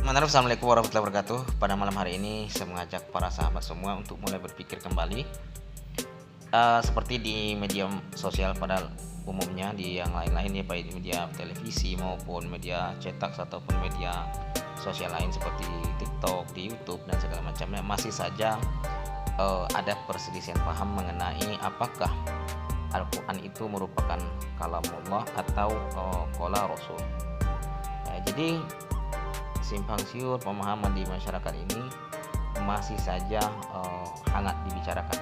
Assalamualaikum warahmatullahi wabarakatuh. Pada malam hari ini saya mengajak para sahabat semua untuk mulai berpikir kembali. Seperti di media sosial pada umumnya, di yang lain-lain ya, baik di media televisi maupun media cetak ataupun media sosial lain seperti TikTok, di YouTube dan segala macamnya, masih saja ada perselisihan paham mengenai apakah Al-Quran itu merupakan kalamullah atau qala Rasul. Jadi simpang siur pemahaman di masyarakat ini masih saja hangat dibicarakan.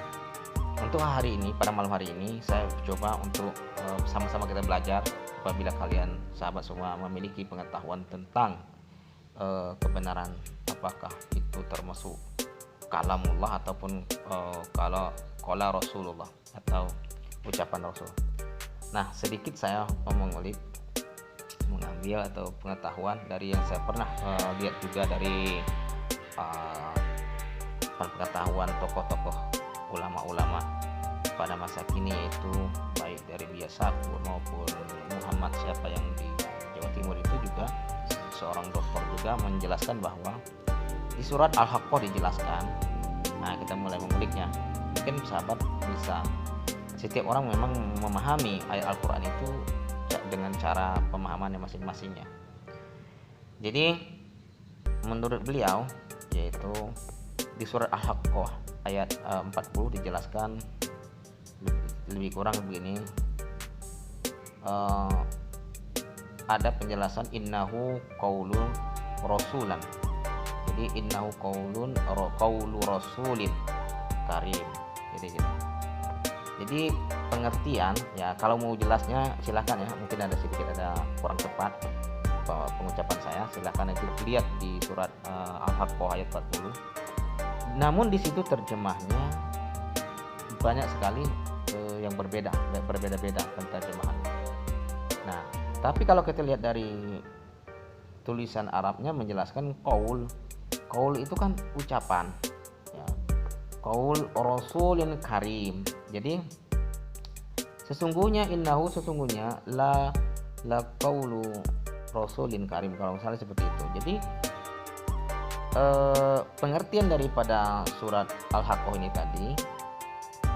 Untuk hari ini, pada malam hari ini, saya coba untuk sama-sama kita belajar. Apabila kalian sahabat semua memiliki pengetahuan tentang kebenaran apakah itu termasuk kalamullah ataupun kalau qala Rasulullah atau ucapan Rasul. Nah, sedikit saya mengambil atau pengetahuan dari yang saya pernah lihat juga dari pengetahuan tokoh-tokoh ulama-ulama pada masa kini, yaitu baik dari Buya Syakur maupun Muhammad siapa yang di Jawa Timur itu juga seorang dokter juga menjelaskan bahwa di surat Al-Haqqah dijelaskan. Nah, kita mulai menguliknya. Mungkin sahabat bisa, setiap orang memang memahami ayat Al-Quran itu dengan cara pemahamannya masing-masingnya. Jadi menurut beliau, yaitu di surat Al-Haqqah ayat 40 dijelaskan lebih kurang begini. Ada penjelasan innahu qaulun rasulan. Jadi innahu qaulu rasulin karim. Jadi pengertian ya, kalau mau jelasnya silakan ya, mungkin ada kurang tepat pengucapan saya, silakan nanti lihat di surat Al-Haqqah ayat 40. Namun di situ terjemahnya banyak sekali yang berbeda-beda penterjemahan. Nah, tapi kalau kita lihat dari tulisan Arabnya menjelaskan qaul itu kan ucapan ya, qaul rasulin karim. Jadi sesungguhnya la qaulu rasulin karim, kalau misalnya seperti itu. Jadi pengertian daripada surat Al-Haqqah ini tadi,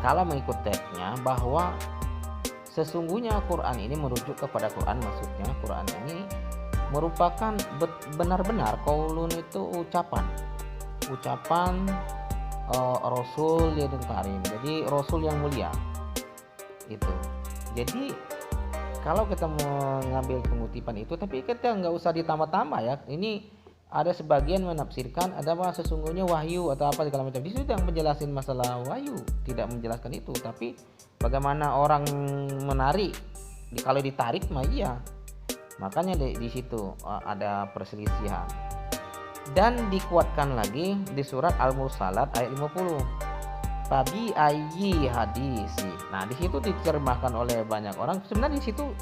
kalau mengikut teksnya, bahwa sesungguhnya Quran ini merujuk kepada Quran, maksudnya Quran ini merupakan benar-benar qaulun itu ucapan Rasul yang karim, jadi Rasul yang mulia itu. Jadi kalau kita mengambil pengutipan itu, tapi kita nggak usah ditambah-tambah ya. Ini ada sebagian menafsirkan ada apa sesungguhnya wahyu atau apa segala macam. Di situ yang menjelaskan masalah wahyu, tidak menjelaskan itu. Tapi bagaimana orang menarik, kalau ditarik mah iya. Makanya di situ ada perselisihan. Dan dikuatkan lagi di surat Al-Mursalat ayat 50. Fabi ayyi hadisi. Nah, di situ diterjemahkan oleh banyak orang. Sebenarnya di situ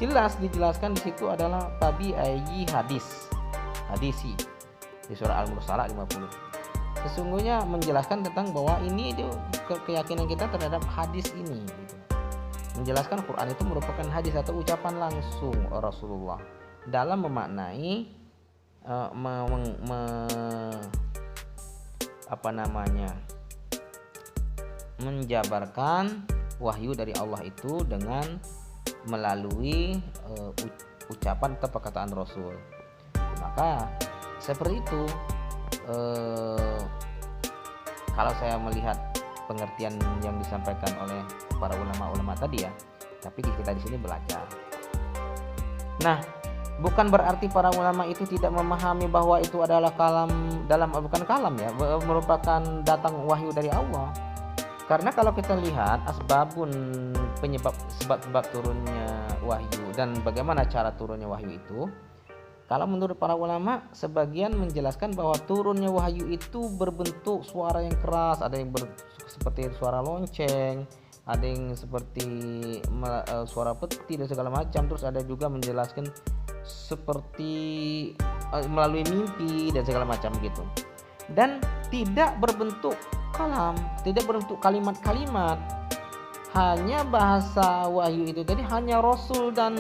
dijelaskan di situ adalah fabi ayyi hadisi. Di surah Al-Mursalat 50. Sesungguhnya menjelaskan tentang bahwa ini itu keyakinan kita terhadap hadis ini gitu. Menjelaskan Quran itu merupakan hadis atau ucapan langsung Rasulullah dalam memaknai menjabarkan wahyu dari Allah itu dengan melalui ucapan atau perkataan Rasul. Maka seperti itu, kalau saya melihat pengertian yang disampaikan oleh para ulama-ulama tadi ya, tapi kita di sini belajar. Nah, bukan berarti para ulama itu tidak memahami bahwa itu adalah bukan kalam ya, merupakan datang wahyu dari Allah. Karena kalau kita lihat sebab turunnya wahyu dan bagaimana cara turunnya wahyu itu, kalau menurut para ulama, sebagian menjelaskan bahwa turunnya wahyu itu berbentuk suara yang keras, ada yang seperti suara lonceng, ada yang seperti suara peti dan segala macam. Terus ada juga menjelaskan seperti melalui mimpi dan segala macam gitu. Dan tidak berbentuk kalam, tidak berbentuk kalimat-kalimat. Hanya bahasa wahyu itu tadi hanya Rasul dan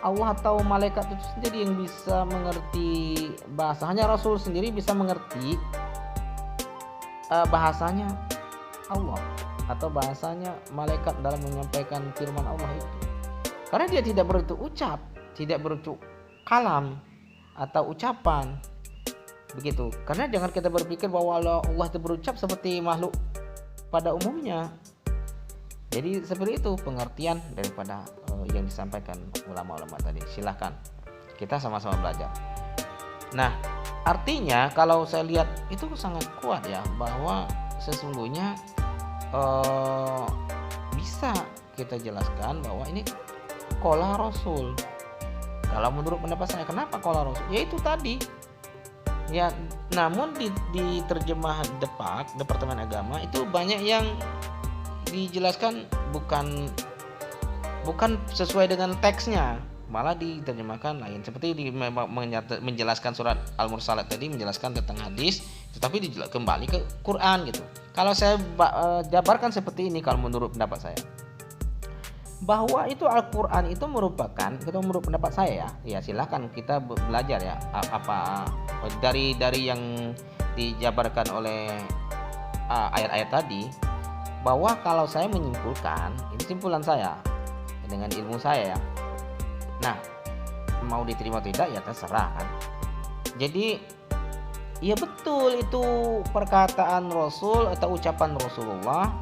Allah atau malaikat itu sendiri yang bisa mengerti bahasa. Hanya Rasul sendiri bisa mengerti bahasanya Allah atau bahasanya malaikat dalam menyampaikan firman Allah itu. Karena dia tidak berutuk ucap, tidak berutuk kalam atau ucapan. Begitu. Karena jangan kita berpikir bahwa Allah itu berucap seperti makhluk pada umumnya. Jadi seperti itu pengertian daripada yang disampaikan ulama-ulama tadi. Silahkan kita sama-sama belajar. Nah, artinya kalau saya lihat itu sangat kuat ya, bahwa sesungguhnya bisa kita jelaskan bahwa ini qala Rasul. Kalau menurut pendapat saya, kenapa qala Rasul? Ya itu tadi. Ya, namun di terjemahan Departemen Agama itu banyak yang dijelaskan bukan sesuai dengan teksnya, malah diterjemahkan lain. Seperti menjelaskan surat Al-Mursalat tadi menjelaskan tentang hadis, tetapi kembali ke Quran gitu. Kalau saya jabarkan seperti ini, kalau menurut pendapat saya, bahwa itu Al-Quran itu merupakan, itu menurut pendapat saya ya silahkan kita belajar ya apa dari yang dijabarkan oleh ayat-ayat tadi, bahwa kalau saya menyimpulkan, ini simpulan saya dengan ilmu saya ya. Nah, mau diterima tidak ya terserah kan. Jadi ya betul itu perkataan Rasul atau ucapan Rasulullah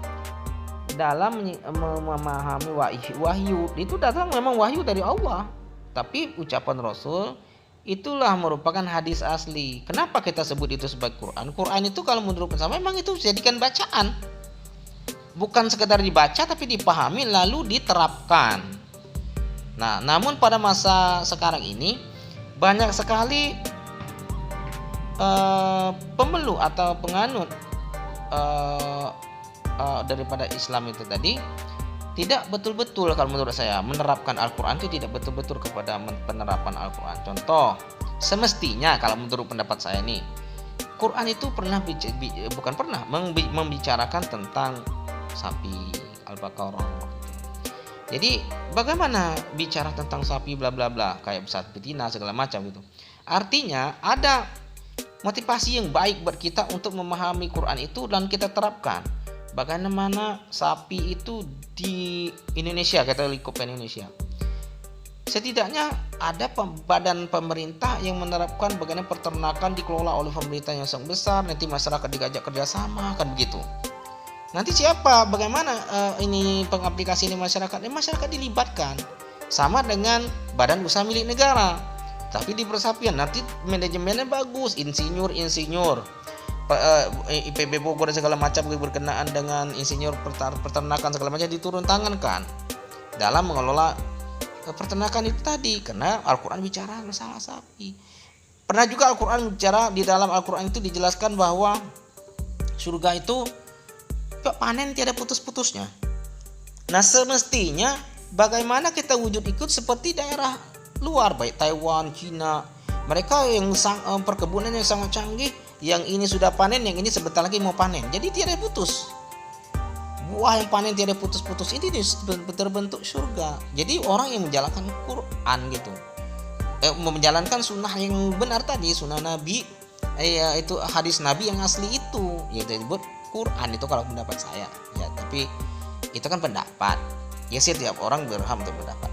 dalam memahami wahyu. Itu datang memang wahyu dari Allah, tapi ucapan Rasul itulah merupakan hadis asli. Kenapa kita sebut itu sebagai Quran? Quran itu kalau menurut saya memang itu dijadikan bacaan, bukan sekedar dibaca tapi dipahami lalu diterapkan. Nah, namun pada masa sekarang ini banyak sekali pemeluk atau penganut daripada Islam itu tadi tidak betul-betul, kalau menurut saya, menerapkan Al-Quran itu tidak betul-betul kepada penerapan Al-Quran. Contoh, semestinya kalau menurut pendapat saya nih, Quran itu membicarakan tentang sapi, Al-Baqarah. Jadi bagaimana bicara tentang sapi bla bla bla, kayak sapi betina segala macam gitu. Artinya ada motivasi yang baik buat kita untuk memahami Quran itu dan kita terapkan. Bagaimana sapi itu di Indonesia, kita lingkup Indonesia. Setidaknya ada badan pemerintah yang menerapkan bagaimana peternakan dikelola oleh pemerintah yang sangat besar, nanti masyarakat diajak kerjasama, kan begitu. Nanti siapa, bagaimana ini pengaplikasi ini masyarakat? Masyarakat dilibatkan sama dengan badan usaha milik negara, tapi di persapian nanti manajemennya bagus, insinyur IPB Bogor segala macam berkenaan dengan insinyur peternakan segala macam diturun tangankan dalam mengelola peternakan itu tadi, karena Al-Quran bicara masalah sapi. Pernah juga Al-Quran bicara, di dalam Al-Quran itu dijelaskan bahwa surga itu panen tiada putus-putusnya. Nah, semestinya bagaimana kita wujud ikut seperti daerah luar, baik Taiwan, Cina, mereka yang perkebunan yang sangat canggih, yang ini sudah panen, yang ini sebentar lagi mau panen, jadi tiada putus. Buah yang panen tiada putus-putus, ini terbentuk surga. Jadi orang yang menjalankan Quran gitu, menjalankan sunnah yang benar tadi, sunnah Nabi, itu hadis Nabi yang asli itu, yaitu disebut Quran itu kalau pendapat saya ya. Tapi itu kan pendapat ya, setiap orang berhak untuk pendapat.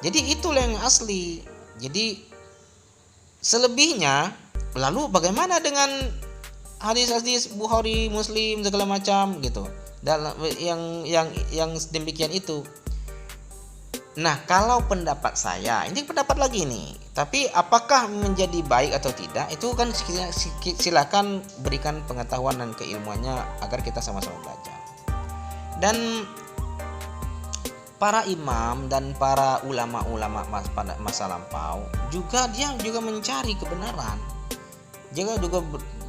Jadi itulah yang asli. Jadi selebihnya, lalu bagaimana dengan hadis-hadis Bukhari, Muslim segala macam gitu, dalam yang demikian itu. Nah, kalau pendapat saya, ini pendapat lagi nih, tapi apakah menjadi baik atau tidak, itu kan silakan berikan pengetahuan dan keilmuannya agar kita sama-sama belajar. Dan para imam dan para ulama-ulama pada masa lampau juga mencari kebenaran, juga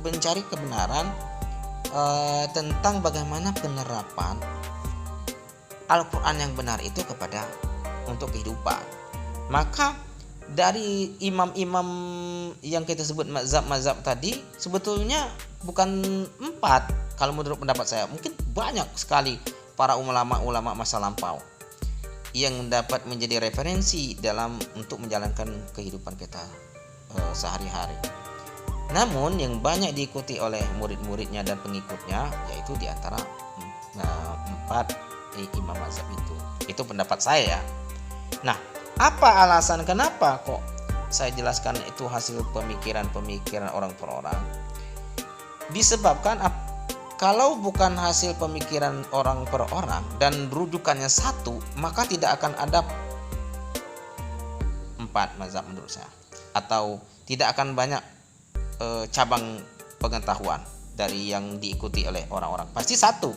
mencari kebenaran tentang bagaimana penerapan Al-Quran yang benar itu untuk kehidupan. Maka dari imam-imam yang kita sebut mazhab tadi, sebetulnya bukan 4 kalau menurut pendapat saya, mungkin banyak sekali para ulama-ulama masa lampau. yang dapat menjadi referensi dalam untuk menjalankan kehidupan kita sehari-hari. Namun yang banyak diikuti oleh murid-muridnya dan pengikutnya yaitu di antara empat imam mazhab itu. Itu pendapat saya. Nah, apa alasan kenapa kok saya jelaskan itu hasil pemikiran orang per orang? Disebabkan kalau bukan hasil pemikiran orang per orang dan rujukannya satu, maka tidak akan ada empat mazhab menurut saya, atau tidak akan banyak cabang pengetahuan dari yang diikuti oleh orang-orang. Pasti satu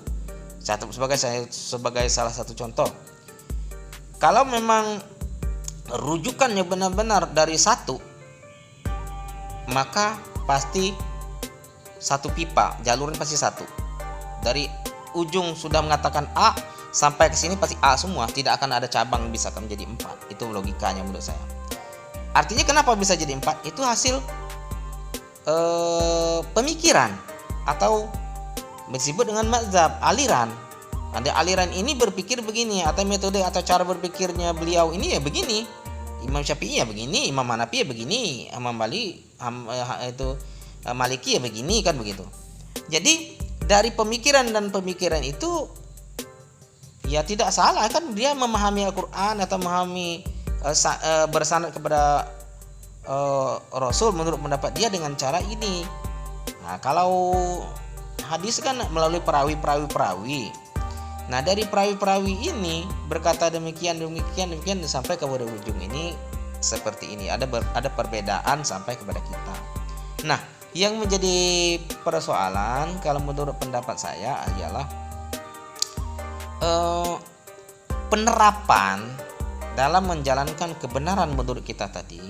sebagai salah satu contoh. Kalau memang rujukannya benar-benar dari satu, maka pasti satu pipa, jalurnya pasti satu. Dari ujung sudah mengatakan A sampai ke sini pasti A semua, tidak akan ada cabang bisa menjadi empat. Itu logikanya menurut saya. Artinya kenapa bisa jadi empat? Itu hasil pemikiran atau disebut dengan mazhab, aliran. Ada aliran ini berpikir begini, atau metode atau cara berpikirnya beliau ini ya begini. Imam Syafi'i ya begini, Imam Hanafi ya begini, Imam Maliki ya begini, kan begitu. Jadi dari pemikiran dan pemikiran itu ya tidak salah, kan dia memahami Al-Qur'an atau memahami bersanad kepada Rasul menurut pendapat dia dengan cara ini. Nah, kalau hadis kan melalui perawi. Nah, dari perawi ini berkata demikian sampai kepada ujung ini seperti ini. Ada perbedaan sampai kepada kita. Nah, yang menjadi persoalan kalau menurut pendapat saya adalah penerapan dalam menjalankan kebenaran menurut kita tadi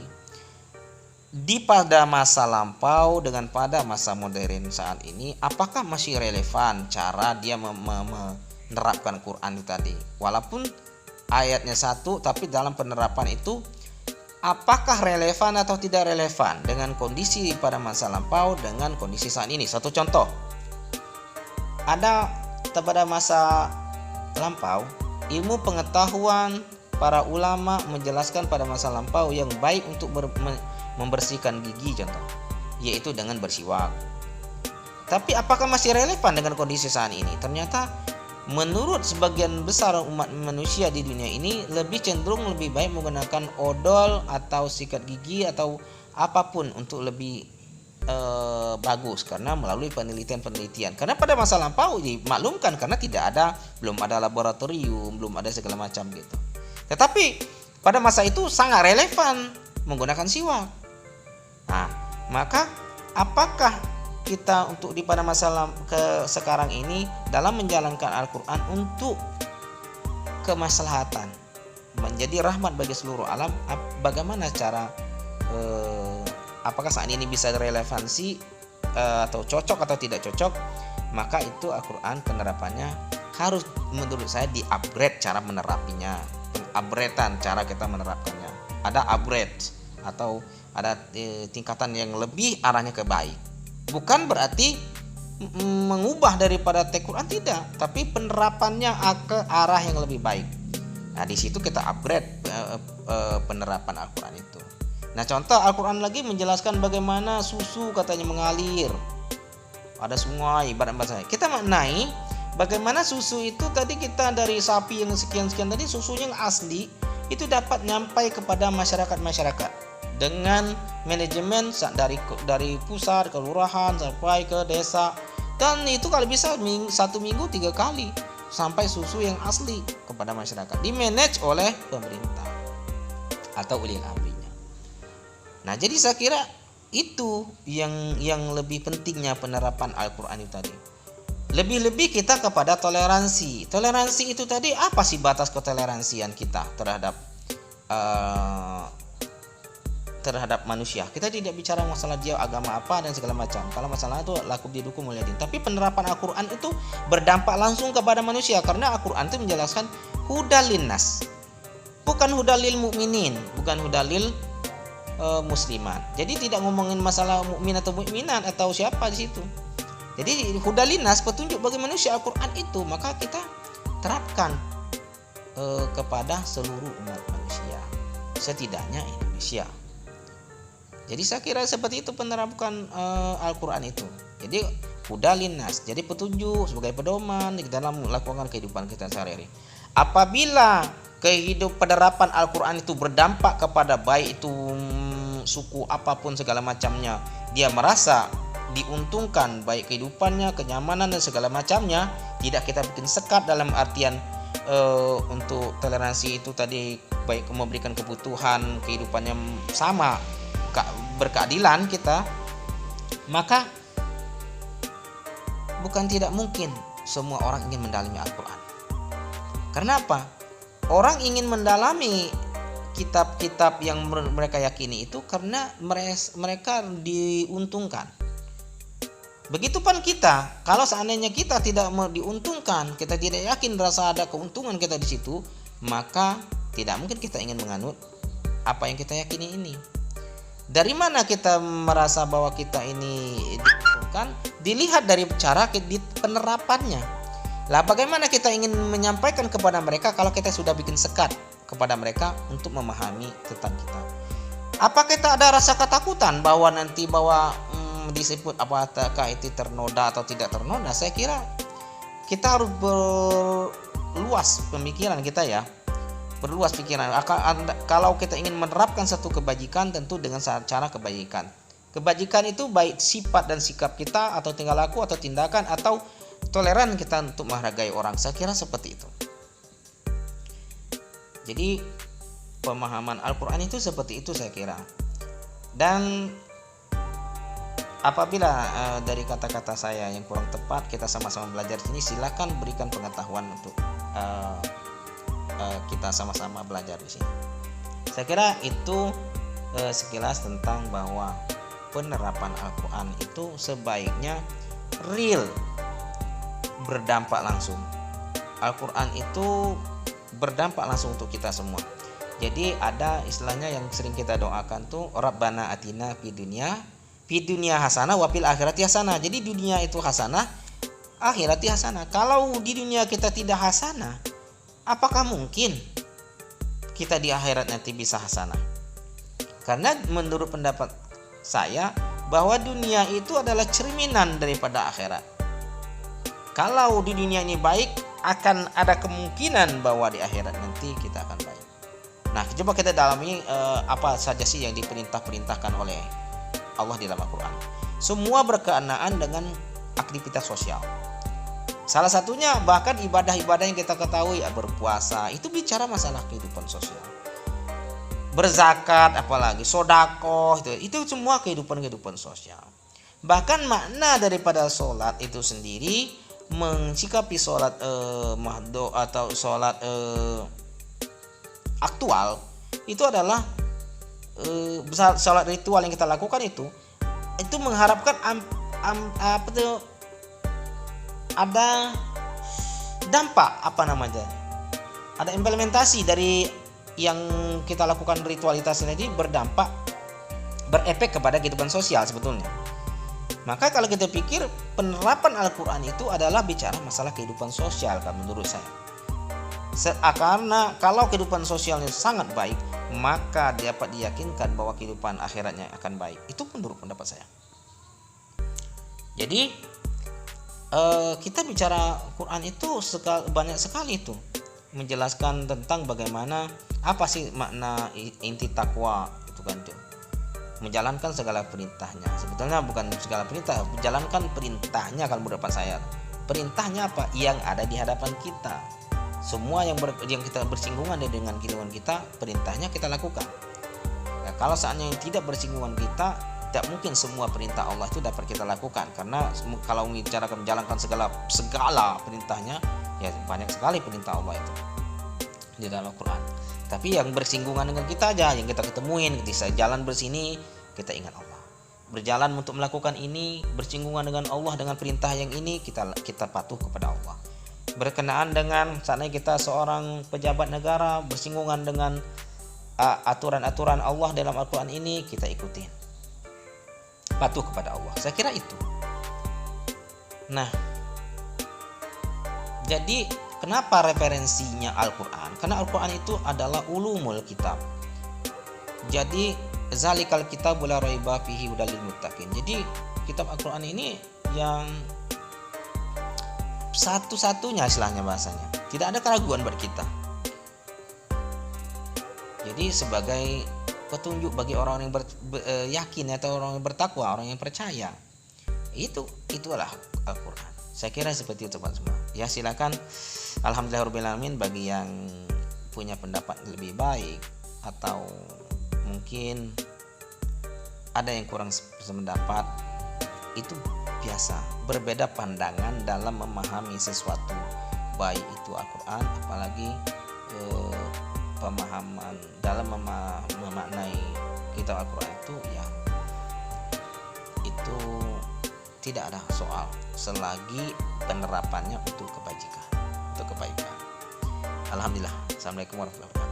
di pada masa lampau dengan pada masa modern saat ini, apakah masih relevan cara dia menerapkan Quran itu tadi? Walaupun ayatnya satu, tapi dalam penerapan itu apakah relevan atau tidak relevan dengan kondisi pada masa lampau dengan kondisi saat ini? Satu contoh, ada pada masa lampau ilmu pengetahuan para ulama menjelaskan pada masa lampau yang baik untuk membersihkan gigi contoh, yaitu dengan bersiwak. Tapi apakah masih relevan dengan kondisi saat ini? Ternyata menurut sebagian besar umat manusia di dunia ini lebih cenderung lebih baik menggunakan odol atau sikat gigi atau apapun untuk lebih bagus, karena melalui penelitian. Karena pada masa lampau dimaklumkan karena belum ada laboratorium, belum ada segala macam gitu. Tetapi pada masa itu sangat relevan menggunakan siwak. Nah, maka apakah kita untuk di pada masa sekarang ini dalam menjalankan Al-Quran untuk kemaslahatan menjadi rahmat bagi seluruh alam, bagaimana cara apakah saat ini bisa relevansi atau cocok atau tidak cocok? Maka itu Al-Quran penerapannya harus menurut saya di-upgrade cara menerapinya, pengupgradean cara kita menerapkannya. Ada upgrade atau ada tingkatan yang lebih arahnya ke baik. Bukan berarti mengubah daripada teks Quran, tidak, tapi penerapannya ke arah yang lebih baik. Nah, di situ kita upgrade penerapan Al-Quran itu. Nah, contoh Al-Quran lagi menjelaskan bagaimana susu katanya mengalir. Ada semua ibarat bahasa. Kita maknai bagaimana susu itu tadi kita dari sapi yang sekian-sekian tadi, susunya yang asli itu dapat nyampai kepada masyarakat dengan manajemen dari pusat, kelurahan sampai ke desa, dan itu kalau bisa satu minggu 3 kali sampai susu yang asli kepada masyarakat, dimanage oleh pemerintah atau ulil amrinya. Nah, jadi saya kira itu yang lebih pentingnya penerapan Al-Quran itu tadi. Lebih-lebih kita kepada toleransi. Toleransi itu tadi apa sih batas ketoleransian kita terhadap manusia? Kita tidak bicara masalah dia agama apa dan segala macam. Kalau masalah itu laku didukung oleh din. Tapi penerapan Al-Quran itu berdampak langsung kepada manusia, karena Al-Quran itu menjelaskan hudalin nas, bukan hudalil mukminin, bukan hudalil muslimat. Jadi tidak ngomongin masalah mukmin atau mukminat atau siapa di situ. Jadi hudalin nas, petunjuk bagi manusia Al-Quran itu, maka kita terapkan kepada seluruh umat manusia, setidaknya Indonesia. Jadi saya kira seperti itu penerapan Al-Quran itu. Jadi hudalinas, jadi petunjuk sebagai pedoman di dalam melakukan kehidupan kita sehari-hari. Apabila penerapan Al-Quran itu berdampak kepada baik itu suku apapun segala macamnya, dia merasa diuntungkan baik kehidupannya, kenyamanan dan segala macamnya, tidak kita bikin sekat dalam artian untuk toleransi itu tadi, baik memberikan kebutuhan kehidupannya sama, berkeadilan kita, maka bukan tidak mungkin semua orang ingin mendalami Al-Quran. Karena apa? Orang ingin mendalami kitab-kitab yang mereka yakini itu karena mereka diuntungkan. Begitupun kita, kalau seandainya kita tidak diuntungkan, kita tidak yakin rasa ada keuntungan kita di situ, maka tidak mungkin kita ingin menganut apa yang kita yakini ini. Dari mana kita merasa bahwa kita ini diuntungkan? Dilihat dari cara penerapannya. Lah bagaimana kita ingin menyampaikan kepada mereka kalau kita sudah bikin sekat kepada mereka untuk memahami tentang kita? Apa kita ada rasa ketakutan bahwa nanti disebut apakah itu ternoda atau tidak ternoda? Saya kira kita harus berluas pemikiran kita ya. Berluas pikiran. Kalau kita ingin menerapkan satu kebajikan, tentu dengan cara kebajikan. Kebajikan itu baik sifat dan sikap kita, atau tingkah laku, atau tindakan, atau toleran kita untuk menghargai orang. Saya kira seperti itu. Jadi pemahaman Al-Quran itu seperti itu saya kira. Dan apabila dari kata-kata saya yang kurang tepat, kita sama-sama belajar di sini, silakan berikan pengetahuan untuk kita sama-sama belajar di sini. Saya kira itu sekilas tentang bahwa penerapan Al-Quran itu sebaiknya real, berdampak langsung. Al-Quran itu berdampak langsung untuk kita semua. Jadi ada istilahnya yang sering kita doakan tuh, Rabbana atina fid dunya hasanah wa fil akhirati hasanah. Jadi dunia itu hasanah, akhirati hasanah. Kalau di dunia kita tidak hasanah, apakah mungkin kita di akhirat nanti bisa hasanah? Karena menurut pendapat saya bahwa dunia itu adalah cerminan daripada akhirat. Kalau di dunia ini baik, akan ada kemungkinan bahwa di akhirat nanti kita akan baik. Nah, coba kita dalami apa saja sih yang diperintahkan oleh Allah di dalam Al-Quran. Semua berkenaan dengan aktivitas sosial. Salah satunya bahkan ibadah-ibadah yang kita ketahui, berpuasa, itu bicara masalah kehidupan sosial. Berzakat, apalagi sodako, itu semua kehidupan sosial. Bahkan makna daripada sholat itu sendiri, mensikapi sholat mahdo atau sholat aktual, itu adalah sholat ritual yang kita lakukan itu mengharapkan ada dampak ada implementasi dari yang kita lakukan ritualitas ini berdampak, berefek kepada kehidupan sosial sebetulnya. Maka kalau kita pikir penerapan Al-Quran itu adalah bicara masalah kehidupan sosial kan menurut saya. Karena kalau kehidupan sosialnya sangat baik, maka dapat diyakinkan bahwa kehidupan akhiratnya akan baik. Itu menurut pendapat saya. Jadi kita bicara Quran itu banyak sekali itu menjelaskan tentang bagaimana apa sih makna inti takwa itu kan tuh. Menjalankan segala perintahnya. Sebetulnya bukan segala perintah, menjalankan perintahnya kalau menurut saya. Perintahnya apa? Yang ada di hadapan kita. Semua yang kita bersinggungan dengan kehidupan kita, perintahnya kita lakukan. Ya, kalau seandainya tidak bersinggungan kita, tidak mungkin semua perintah Allah itu dapat kita lakukan. Karena kalau membicarakan menjalankan segala perintahnya, ya banyak sekali perintah Allah itu di dalam Al-Quran. Tapi yang bersinggungan dengan kita aja, yang kita ketemuin, bisa jalan bersini, kita ingat Allah. Berjalan untuk melakukan ini, bersinggungan dengan Allah dengan perintah yang ini, kita patuh kepada Allah. Berkenaan dengan saatnya kita seorang pejabat negara, bersinggungan dengan aturan-aturan Allah dalam Al-Quran ini, kita ikutin. Patuh kepada Allah. Saya kira itu. Nah, jadi Kenapa referensinya Al-Quran? Karena Al-Quran itu adalah ulumul kitab. Jadi zalikal kitabul la raiba fihi hudal lil muttaqin. Jadi kitab Al-Quran ini yang satu-satunya istilahnya bahasanya. Tidak ada keraguan buat kita. Jadi sebagai petunjuk bagi orang yang yakin atau orang yang bertakwa, orang yang percaya. Itulah Al-Quran. Saya kira seperti itu Pak semua. Ya silakan. Alhamdulillahirobbilalamin bagi yang punya pendapat lebih baik atau mungkin ada yang kurang sependapat, itu biasa. Berbeda pandangan dalam memahami sesuatu, baik itu Al-Quran, apalagi pemahaman dalam memaknai kitab Al-Quran itu ya itu tidak ada soal selagi penerapannya untuk kebaikan. Alhamdulillah. Assalamualaikum warahmatullahi wabarakatuh.